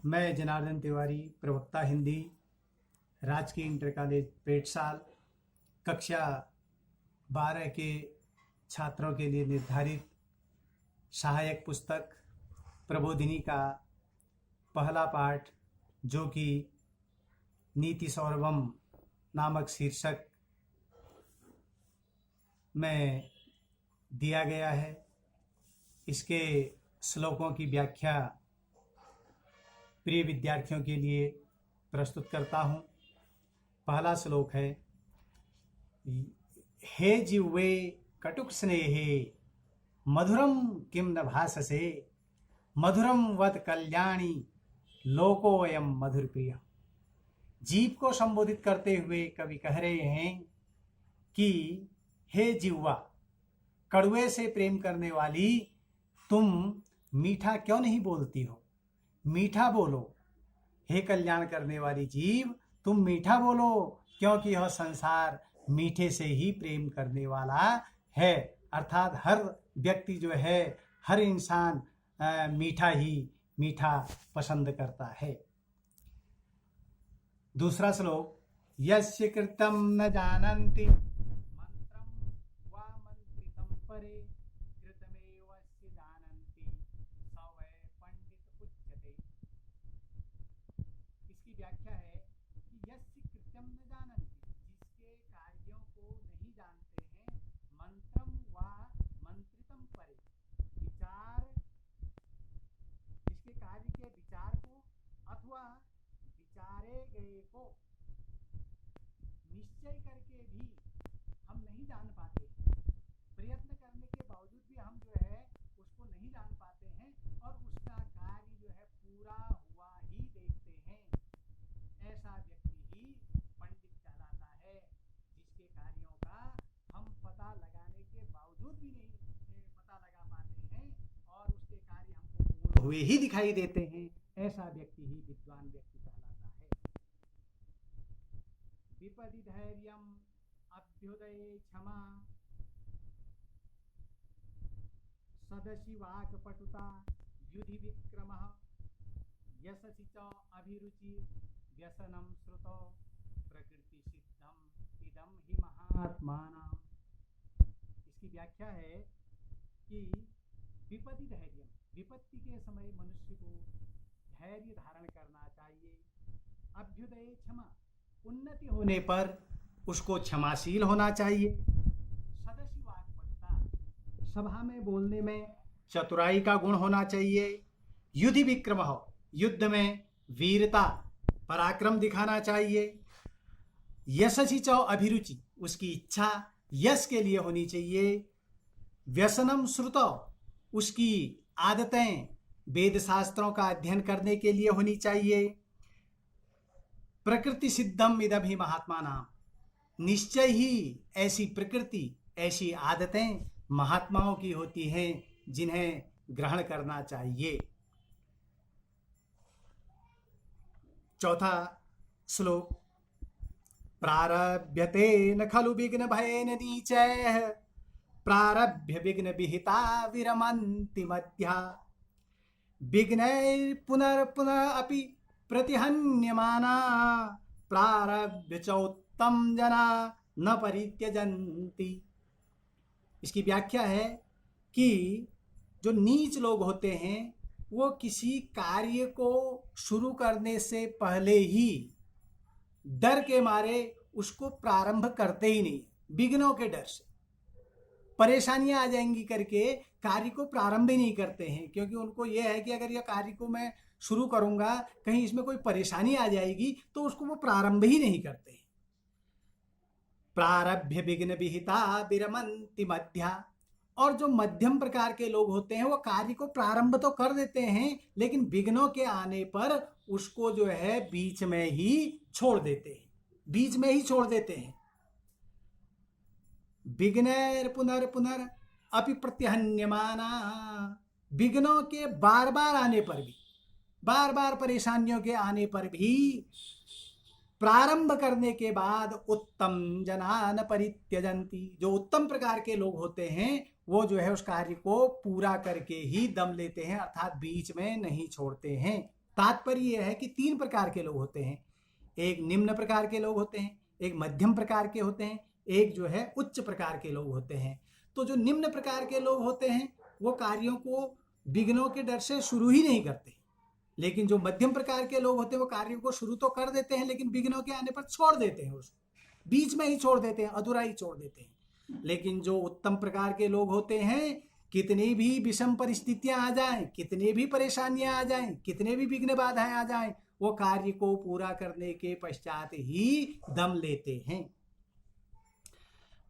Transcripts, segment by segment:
मैं जनार्दन तिवारी, प्रवक्ता हिंदी, राजकीय इंटर कॉलेज पेटसाल, कक्षा 12 के छात्रों के लिए निर्धारित सहायक पुस्तक प्रबोधिनी का पहला पाठ, जो कि नीति सौरभम नामक शीर्षक में दिया गया है। इसके श्लोकों की व्याख्या प्रिय विद्यार्थियों के लिए प्रस्तुत करता हूँ। पहला श्लोक है, हे जिह्वे कटुक स्नेहे मधुरम किम न भाससे मधुरम वद कल्याणी लोकोयम मधुर प्रिय। जीव को संबोधित करते हुए कवि कह रहे हैं कि हे जिह्वा, कड़वे से प्रेम करने वाली, तुम मीठा क्यों नहीं बोलती हो? मीठा बोलो। हे कल्याण करने वाली जीव, तुम मीठा बोलो, क्योंकि यह संसार मीठे से ही प्रेम करने वाला है। अर्थात हर व्यक्ति जो है, हर इंसान मीठा पसंद करता है। दूसरा श्लोक, यस्य कृतं न जानन्ति मंत्रं वा मंत्रितं परे कृतमेवस्य जानन्ति स वै पंडित उच्यते। इसकी व्याख्या है कि यस्य कृतं न जानन्ति, जिसके कार्यों को नहीं जानते हैं, मंत्रम वा मंत्रितं परे, विचार, जिसके कार्य के विचार को अथवा विचारे गए को निश्चय करके भी हम नहीं जान पाते। प्रयत्न करने के बावजूद भी हम जो है उसको नहीं जान पाते हैं और उसका कार्य जो है पूरा हुआ ही देखते हैं। ऐसा व्यक्ति ही पंडित कहलाता है, जिसके कार्यों का हम पता लगाने के बावजूद भी नहीं पता लगा पाते हैं और उसके कार्य हमको पूर्ण हुए ही दिखाई देते हैं। ऐसा व्यक्ति ही विद्वान व्यक्ति कहलाता है। विपदि धैर्यम अभ्युदये क्षमा सदसि वाक्पटुता युधि विक्रमः यशसि च अभिरुचि व्यसनं श्रुतो प्रकृति सिद्धम इदं हि महात्मानाम्। इसकी व्याख्या है कि विपदि धैर्यम, विपत्ति के समय मनुष्य को धैर्य धारण करना चाहिए। अभ्युदय क्षमा, उन्नति होने पर उसको क्षमाशील होना चाहिए। सदसि वाक्पटुता, सभा में बोलने में चतुराई का गुण होना चाहिए। युधि विक्रमः, युद्ध में वीरता पराक्रम दिखाना चाहिए। यशसि च अभिरुचि, उसकी इच्छा यश के लिए होनी चाहिए। व्यसनम श्रुतो, उसकी आदतें वेद शास्त्रों का अध्ययन करने के लिए होनी चाहिए। प्रकृति सिद्धम इदं हि महात्मानाम्, निश्चय ही ऐसी प्रकृति, ऐसी आदतें महात्माओं की होती हैं, जिन्हें ग्रहण करना चाहिए। चौथा श्लोक, प्रारभ्यते न खलु विघ्न भयेन नीचैः प्रारभ्य विघ्न विहिता विरमन्ति मध्या विघ्नैः पुनः अपि प्रतिहन्यमाना प्रारभ्य च उत्तम जना न परित्यजन्ति। इसकी व्याख्या है कि जो नीच लोग होते हैं वो किसी कार्य को शुरू करने से पहले ही डर के मारे उसको प्रारंभ करते ही नहीं, विघ्नों के डर से, परेशानियां आ जाएंगी करके कार्य को प्रारंभ ही नहीं करते हैं, क्योंकि उनको यह है कि अगर यह कार्य को मैं शुरू करूंगा, कहीं इसमें कोई परेशानी आ जाएगी, तो उसको वो प्रारंभ ही नहीं करते। प्रारभ्य विघ्न विहिता विरमन्ति मध्या, और जो मध्यम प्रकार के लोग होते हैं वो कार्य को प्रारंभ तो कर देते हैं, लेकिन विघ्नों के आने पर उसको जो है बीच में ही छोड़ देते हैं, बीच में ही छोड़ देते हैं। विघ्नैर पुनर् अपि प्रत्यहन्यमाना, विघ्नों के बार बार आने पर भी, बार बार परेशानियों के आने पर भी प्रारंभ करने के बाद उत्तम जना न परित्यजन्ति, जो उत्तम प्रकार के लोग होते हैं वो जो है उस कार्य को पूरा करके ही दम लेते हैं, अर्थात बीच में नहीं छोड़ते हैं। तात्पर्य यह है कि 3 प्रकार के लोग होते हैं। एक निम्न प्रकार के लोग होते हैं, एक मध्यम प्रकार के होते हैं, एक जो है उच्च प्रकार के लोग होते हैं। तो जो निम्न प्रकार के लोग होते हैं वो कार्यों को विघ्नों के डर से शुरू ही नहीं करते, लेकिन जो मध्यम प्रकार के लोग होते हैं वो कार्यों को शुरू तो कर देते हैं लेकिन विघ्नों के आने पर छोड़ देते हैं, उसको बीच में ही छोड़ देते हैं, अधूरा ही छोड़ देते हैं। लेकिन जो उत्तम प्रकार के लोग होते हैं, कितनी भी विषम परिस्थितियां आ जाएं, कितनी भी परेशानियां आ जाएं, कितने भी विघ्न बाधाएं आ जाएं, वो कार्य को पूरा करने के पश्चात ही दम लेते हैं।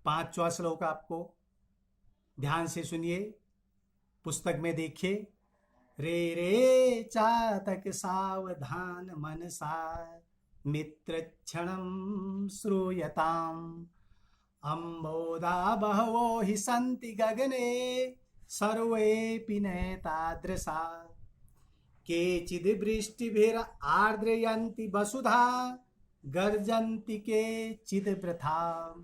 5वां श्लोक आपको ध्यान से सुनिए, पुस्तक में देखिए। रे रे चातक सावधान मनसा मित्र क्षणं श्रूयताम् अम्बोधा बहवो हि सन्ति गगने सर्वेऽपि नैतादृशा केचिद् वृष्टिभिरार्द्रयन्ति वसुधा गर्जन्ति केचिद् वृथा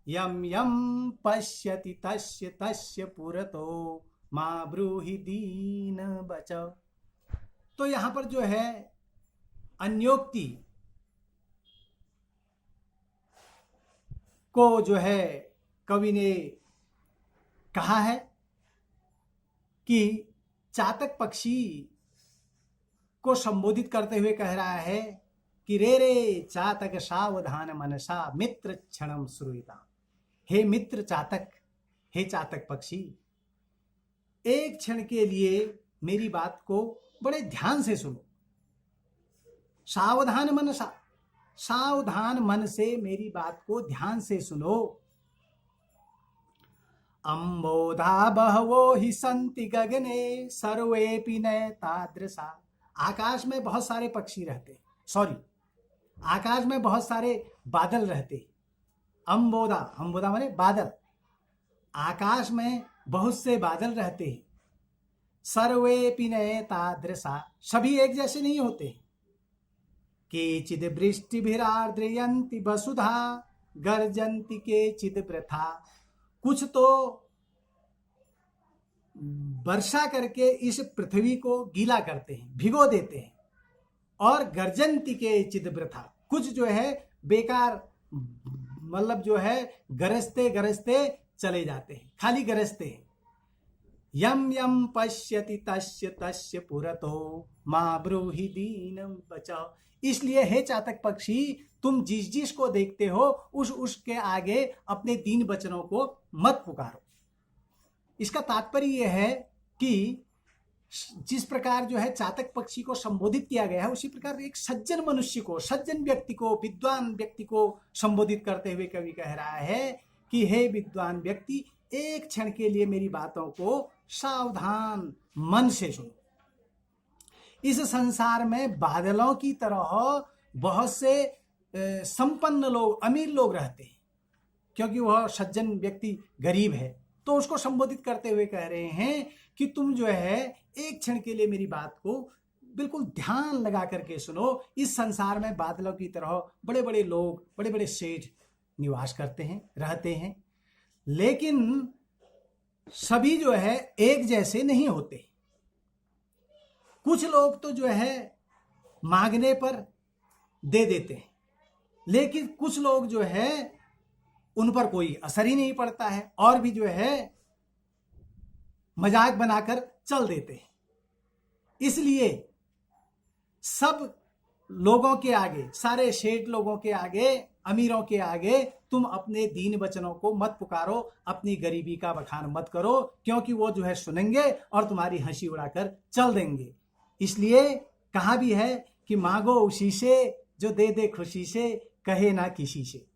यं यं पश्यति तस्य तस्य पुरतो मा ब्रूहि दीन बच। तो यहाँ पर जो है अन्योक्ति को जो है कवि ने कहा है कि चातक पक्षी को संबोधित करते हुए कह रहा है कि रे रे चातक सावधान मनसा मित्र क्षणम श्रूयताम्। हे मित्र चातक, हे चातक पक्षी, एक क्षण के लिए मेरी बात को बड़े ध्यान से सुनो। सावधान मनसा, सावधान मन से मेरी बात को ध्यान से सुनो। अम्बोधा बहवो हि सन्ति गगने सर्वेऽपि नैतादृशा। आकाश में बहुत सारे पक्षी रहते, आकाश में बहुत सारे बादल रहते। अम्बोधा, अम्बोधा माने बादल, आकाश में बहुत से बादल रहते हैं। सर्वेऽपि नैतादृशा, सभी एक जैसे नहीं होते। केचिद् वृष्टिभिरार्द्रयन्ति वसुधा गर्जन्ति केचिद् वृथा। कुछ तो वर्षा करके इस पृथ्वी को गीला करते हैं, भिगो देते हैं, और गर्जन्ति केचिद् वृथा, कुछ जो है बेकार, मतलब जो है गरजते गरजते चले जाते हैं, खाली गरजते हैं। यम यम पश्यति तस्य तस्य पुरतो मा ब्रूहि दीनं बचाओ। इसलिए हे चातक पक्षी, तुम जिस जिस को देखते हो उसके आगे अपने दीन वचनों को मत पुकारो। इसका तात्पर्य यह है कि जिस प्रकार जो है चातक पक्षी को संबोधित किया गया है, उसी प्रकार एक सज्जन मनुष्य को, सज्जन व्यक्ति को, विद्वान व्यक्ति को संबोधित करते हुए कवि कह रहा है कि हे विद्वान व्यक्ति, एक क्षण के लिए मेरी बातों को सावधान मन से सुनो। इस संसार में बादलों की तरह बहुत से संपन्न लोग, अमीर लोग रहते हैं, क्योंकि वह सज्जन व्यक्ति गरीब है। तो उसको संबोधित करते हुए कह रहे हैं कि तुम जो है एक क्षण के लिए मेरी बात को बिल्कुल ध्यान लगा करके सुनो। इस संसार में बादलों की तरह बड़े बड़े लोग, बड़े बड़े सेठ निवास करते हैं, रहते हैं, लेकिन सभी जो है एक जैसे नहीं होते। कुछ लोग तो जो है मांगने पर दे देते हैं, लेकिन कुछ लोग जो है उन पर कोई असर ही नहीं पड़ता है, और भी जो है मजाक बनाकर चल देते हैं। इसलिए सब लोगों के आगे, सारे सेठ लोगों के आगे, अमीरों के आगे तुम अपने दीन वचनों को मत पुकारो, अपनी गरीबी का बखान मत करो, क्योंकि वो जो है सुनेंगे और तुम्हारी हंसी उड़ाकर चल देंगे। इसलिए कहा भी है कि मांगो उसी से जो दे दे खुशी से, कहे ना किसी से।